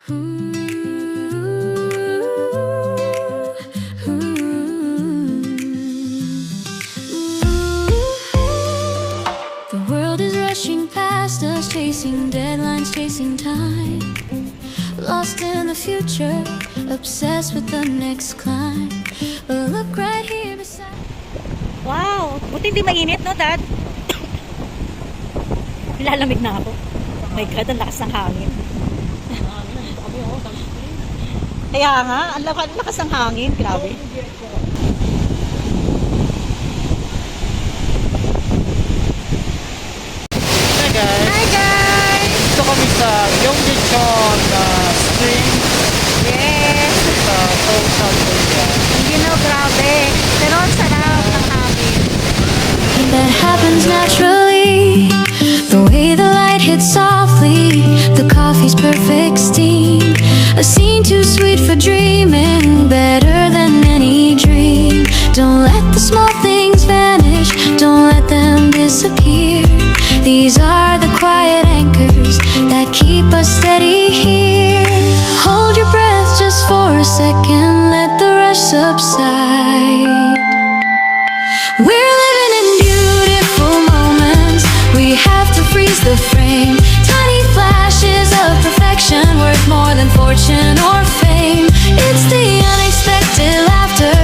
The world is rushing past us, chasing deadlines, chasing time. Lost in the future, obsessed with the next climb. But look right here beside. Wow! Buti hindi mainit, no, Dad? Lalamig na ako. Oh my God, ang lakas ng hangin. Kaya nga, ang lakas ng hangin. Grabe. Hi guys! Hi, guys! Dito kami sa Gyeonggi-cheon Spring Yes! sa Seoul, South Korea. Hindi na, grabe. Pero ang sarap ng hangin. That happens naturally. The way the light hits softly, the coffee's perfect steam. A scene too sweet for dreaming, better than any dream. Don't let the small things vanish, don't let them disappear. These are the quiet anchors that keep us steady here. Hold your breath just for a second, let the rush subside. We're living in beautiful moments. We have to freeze the frame. Tiny flashes of perfection worth more than fortune or fame. It's the unexpected laughter,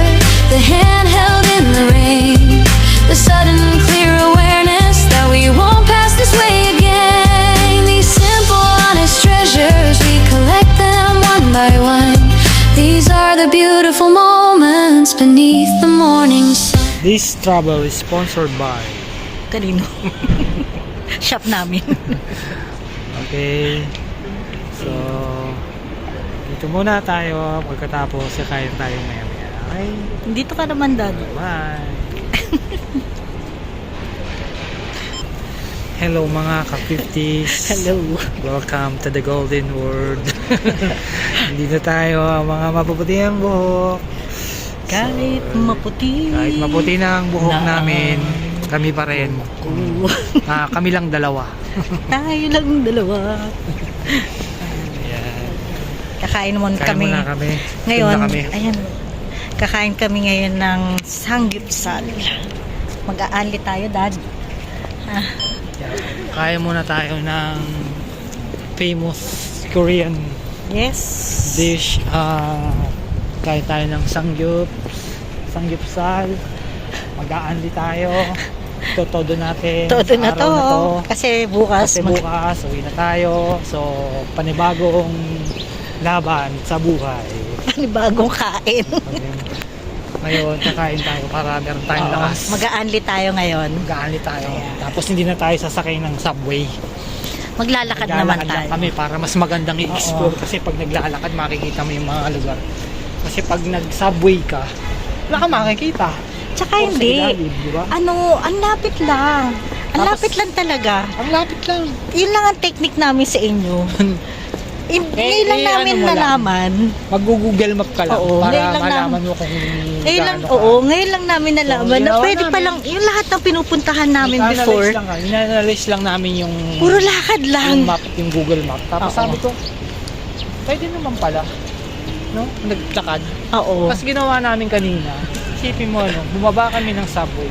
the hand held in the rain, the sudden clear awareness that we won't pass this way again. These simple, honest treasures, we collect them one by one. These are the beautiful moments beneath the morning sun. This travel is sponsored by... Kanino? Shop namin. Okay. So, dito muna tayo. Pagkatapos, kakain tayo maya-maya. Okay? Dito ka naman, Dad. Bye! Hello mga ka-50s. Hello. Welcome to the golden world. Hindi na tayo mga mapuputi ang buhok. Kahit maputi. Kahit maputi na ang buhok Na- namin, kami pa rin. Kami lang dalawa. Tayo lang dalawa. Ayan. Kakain naman Kain kami. muna kami. Ngayon, Tingnan kami. ayan. Kakain kami ngayon ng samgyeopsal. Mag-aali tayo, Dad. Kaya muna tayo ng famous Korean Yes. dish. Kaya tayo ng samgyeopsal. Mag-aanli tayo. Todo natin. Todo sa na araw to. Kasi bukas. Kasi bukas, uwi na tayo. So, panibagong laban sa buhay. Bagong kain. Ngayon, kakain tayo para meron tayong lakas. Mag-aali tayo ngayon. Mag-aanli tayo. Ayan. Tapos hindi na tayo sasakay ng subway. Maglalakad naman Naglalakad lang tayo. kami para mas magandang i-explore. Kasi pag naglalakad, makikita mo yung mga lugar. Kasi pag nag-subway ka, wala ka makikita. Tsaka Or sa hindi. ilalim, di ba? Ang lapit lang. Ang Tapos- lapit lang talaga. Ang lapit lang. Yun lang ang technique namin sa inyo. Ngayon lang namin ano mo lang. nalaman. Mag-google map ka lang Oo, para ngayon lang malaman mo kung Ngayon lang, gaano ka. oo, ngayon lang namin nalaman na ginawa pwede namin. palang, yung lahat ng pinupuntahan namin before, Ina-analyze lang namin yung puro lakad lang. map, yung Google Map. Tapos Oo. sabi ko, pwede naman pala. No? Naglakad. Oo. Tapos ginawa namin kanina, isipin mo, bumaba kami ng subway.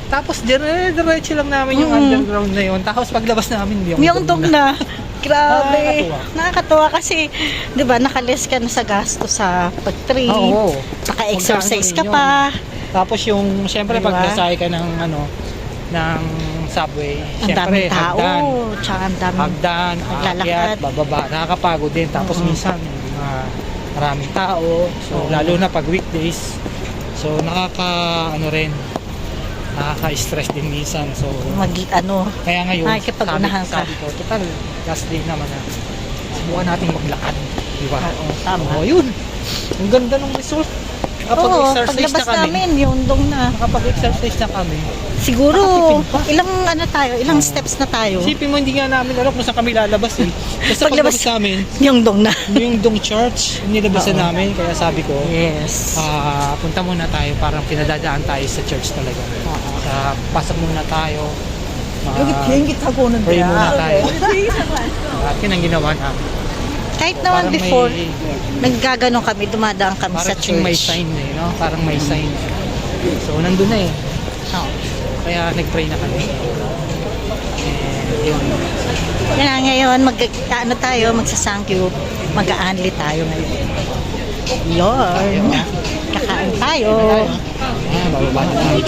Tapos diretso lang namin yung underground na yun. Tapos paglabas namin, Myeongdong na. Grabe. Nakakatuwa. Nakakatuwa kasi, di ba, nakaless ka na sa gasto sa pag-train. Oo. Naka-exercise ka Magkano rin pa. Tapos yung, syempre, Diba? pag nasakay ka ng, ng subway, Ang daming syempre, tao. hagdan. Tsaka ang daming Hagdan, Naglalakad. aakyat, bababa. Nakakapagod din. Tapos minsan, maraming tao. So, Oo. lalo na pag weekdays. So, nakaka-stress din minsan. So, kaya ngayon, Nakikipag-unahan ka. sabi ko, total, last day naman na. Subukan natin maglakad. Di ba? Oo, tama. Oo, yun. Ang ganda ng resort. Oo, Nakapag-exercise paglabas na kami. namin, Myeongdong na. Nakapag-exercise na kami. Siguro, Nakatipid pa. ilang steps na tayo. Isipin mo, hindi nga namin alam kung saan kami lalabas eh. Basta Paglabas- paglabas namin, Myeongdong na. yung Dong Church, nilabasan Oo. namin. Kaya sabi ko, Yes. punta muna tayo. Parang pinadadaan tayo sa church talaga. Pasok muna tayo. 비행기 타고 오는데. Pray muna tayo. At yun ang ginawa namin. Kahit naman Parang before, may- naggaganon kami, dumadaan kami sa Parang kasing may church. sign eh, no? Parang may sign. So, nandun na eh. Oo. Kaya nag-pray na kami. Yun. Yan na, ngayon, ano tayo, magsasangkyu, mag-aanli tayo ngayon. Yun. Kakain tayo. Bababa na kami.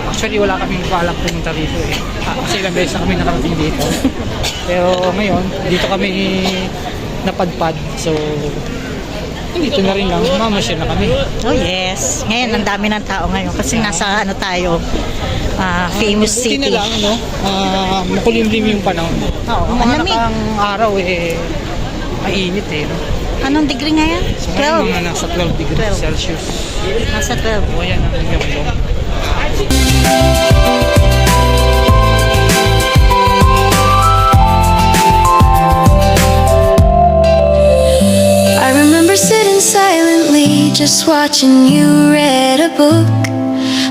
Actually, wala kaming balak pumunta dito eh. Kasi ilang beses na kami nakarating dito. Pero ngayon, dito kami napadpad. So, dito na rin lang. Mamasyal na kami. Oh yes. Ngayon, ang dami ng tao ngayon. Kasi nasa ano tayo, famous Buti city. na lang, no? Makulimlim yung panahon. Oo, Ang mga malamig. nakang araw eh, mainit eh. No? Anong degree ngayon? So, ngayon 12. mga nasa 12 degrees 12. Celsius. Nasa 12. O, ayan ang lumilong. I remember sitting silently, just watching you read a book.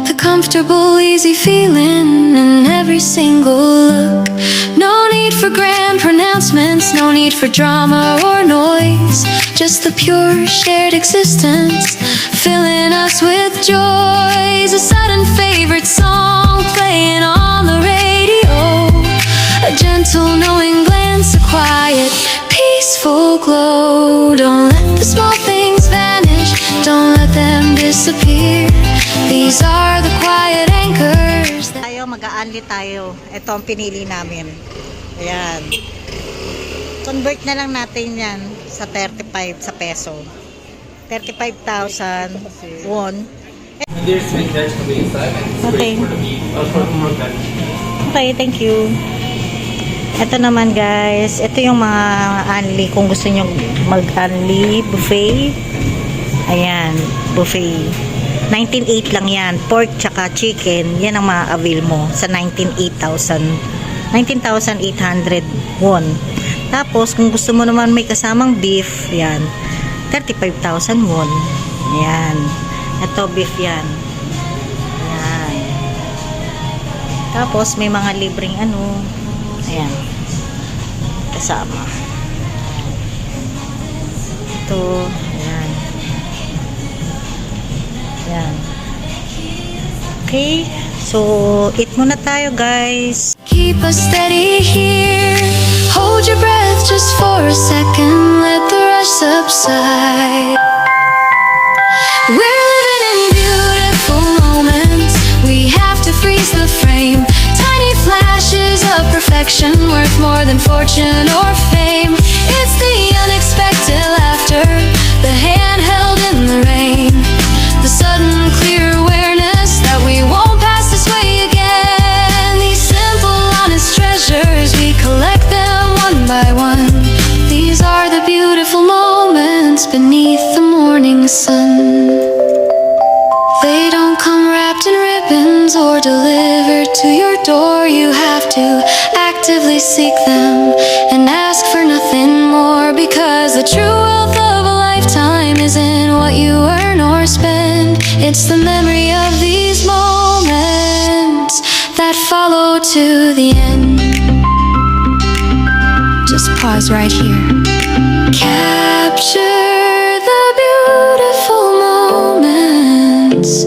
The comfortable, easy feeling in every single look. No need for grand pronouncements, no need for drama or noise. Just the pure shared existence, filling us with joys. A sudden favorite song playing on the radio. A gentle knowing glance, a quiet, peaceful glow. Don't let the small things vanish, don't let them disappear. These are the quiet anchors. Tayo, mag-aanli tayo. Ito ang pinili namin. Ayan. Convert na lang natin yan sa 35 sa peso. 35,000 won. There's sweet vegetable inside and it's Okay. great for the beef, for more cut. Okay, thank you. Ito naman guys, ito yung mga anli kung gusto nyo mag-anli buffet. Ayan, buffet. 19.8 lang yan. Pork tsaka chicken, yan ang ma-avail mo sa 19,800 won. Tapos, kung gusto mo naman may kasamang beef, yan, 35,000 won. Yan. Ito, beef yan. Yan. Tapos, may mga libreng ano, ayan, kasama. Ito, ayan. Ayan. Okay, so, eat muna tayo guys. Keep us steady here. Hold your breath just for a second. Let the rush subside. We're living in beautiful moments. We have to freeze the frame. Tiny flashes of perfection worth more than fortune or fame. It's the unexpected laughter, the hand held in the rain, the sudden clear awareness that we won't pass this way again. These simple, honest treasures, we collect them one by one. These are the beautiful moments beneath the morning sun. They don't come wrapped in ribbons or delivered to your door. You have to actively seek them and ask for nothing more, because the true wealth of a lifetime isn't what you earn or spend. It's the memory of these moments that follow to the end. Just pause right here. Capture the beautiful moments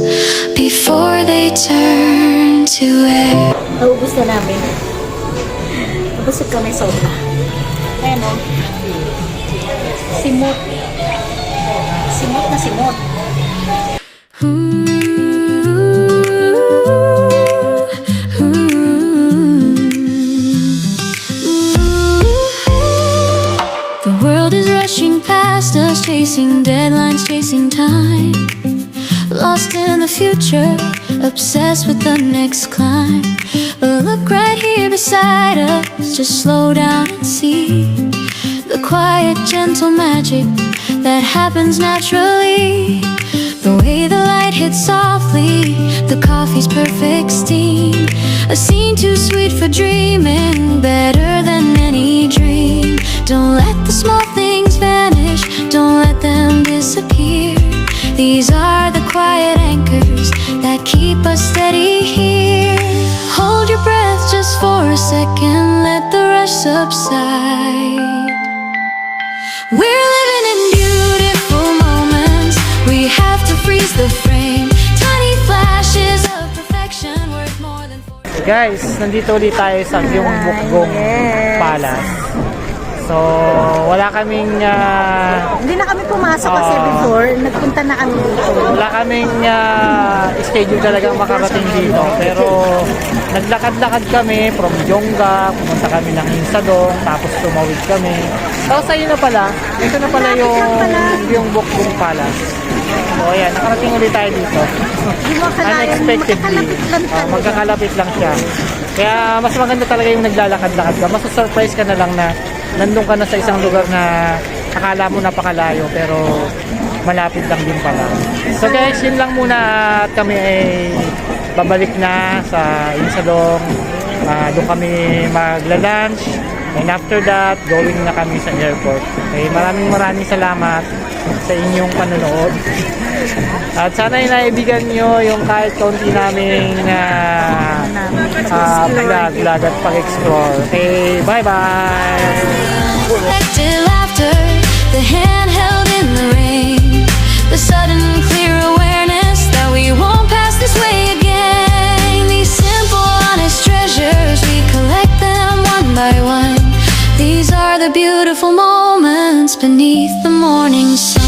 before they turn to air. Naubos na namin. Nabusog kami sobra. Ayan o. Simot. Simot na simot. The world is rushing past us, chasing deadlines, chasing time. Lost in the future, obsessed with the next climb. But look right here beside us, just slow down and see the quiet, gentle magic that happens naturally. The way the light hits softly, the coffee's perfect steam. A scene too sweet for dreaming, better than any dream. Don't let the small things vanish, don't let them disappear. These are the quiet anchors that keep us steady here. Hold your breath just for a second, let the rush subside. We're living in beautiful moments. We have to freeze the frame. Tiny flashes of perfection worth more than So guys, nandito ulit tayo sa Gyeongbokgung yes. Palace. So, wala kaming Hindi na kami pumasok kasi before, nagpunta na kami dito. wala kaming schedule talagang makarating dito. Pero naglakad-lakad kami from Gyeongga, pumunta kami ng Insadong, tapos tumawid kami. Tapos ayun na pala, ito na pala yung Gyeongbokgung Palace. So ayan, nakarating ulit tayo dito. Unexpectedly. Magkakalapit lang siya. Kaya mas maganda talaga yung naglalakad-lakad ka. Mas surprise ka na lang na nandun ka na sa isang lugar na akala mo napakalayo pero malapit lang din pala. So guys, yun lang muna at kami ay babalik na sa Insadong. Doon kami magla-lunch. And after that, going na kami sa airport. Okay, maraming salamat sa inyong panonood. At sana naibigan nyo yung kahit kaunti naming vlog at pag-explore. Okay, bye-bye! Collective laughter, the hand held in the rain, the sudden clear awareness that we won't pass this way again. These simple, honest treasures, we collect them one by one. These are the beautiful moments beneath the morning sun.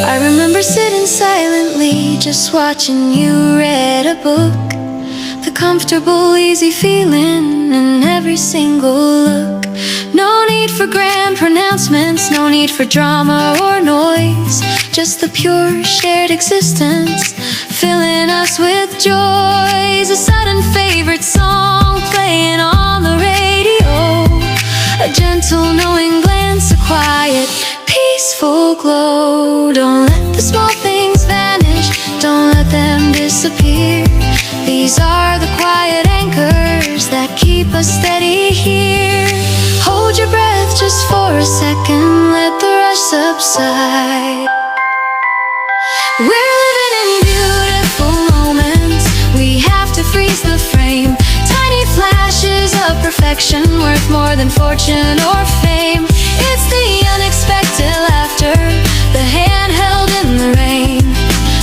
I remember sitting silently, just watching you read a book. The comfortable, easy feeling in every single look. No need for grand pronouncements, no need for drama or noise. Just the pure shared existence, filling us with joys. A sudden favorite song playing on the radio. A gentle knowing glance, a quiet, peaceful glow. Don't let the small things vanish, don't let them disappear. These are the quiet anchors that keep us steady here. Hold your breath just for a second, let the rush subside. We're living in beautiful moments. We have to freeze the frame. Tiny flashes of perfection worth more than fortune or fame. It's the unexpected laughter, the hand held in the rain,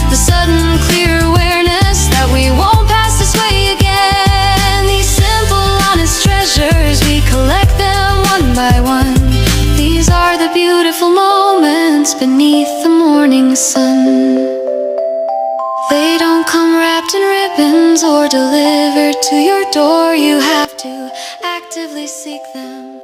the sudden clear awareness that we won't pass this way again. These simple, honest treasures, we collect them one by one. These are the beautiful moments beneath the morning sun. They don't come wrapped in ribbons or delivered to your door. You have to actively seek them.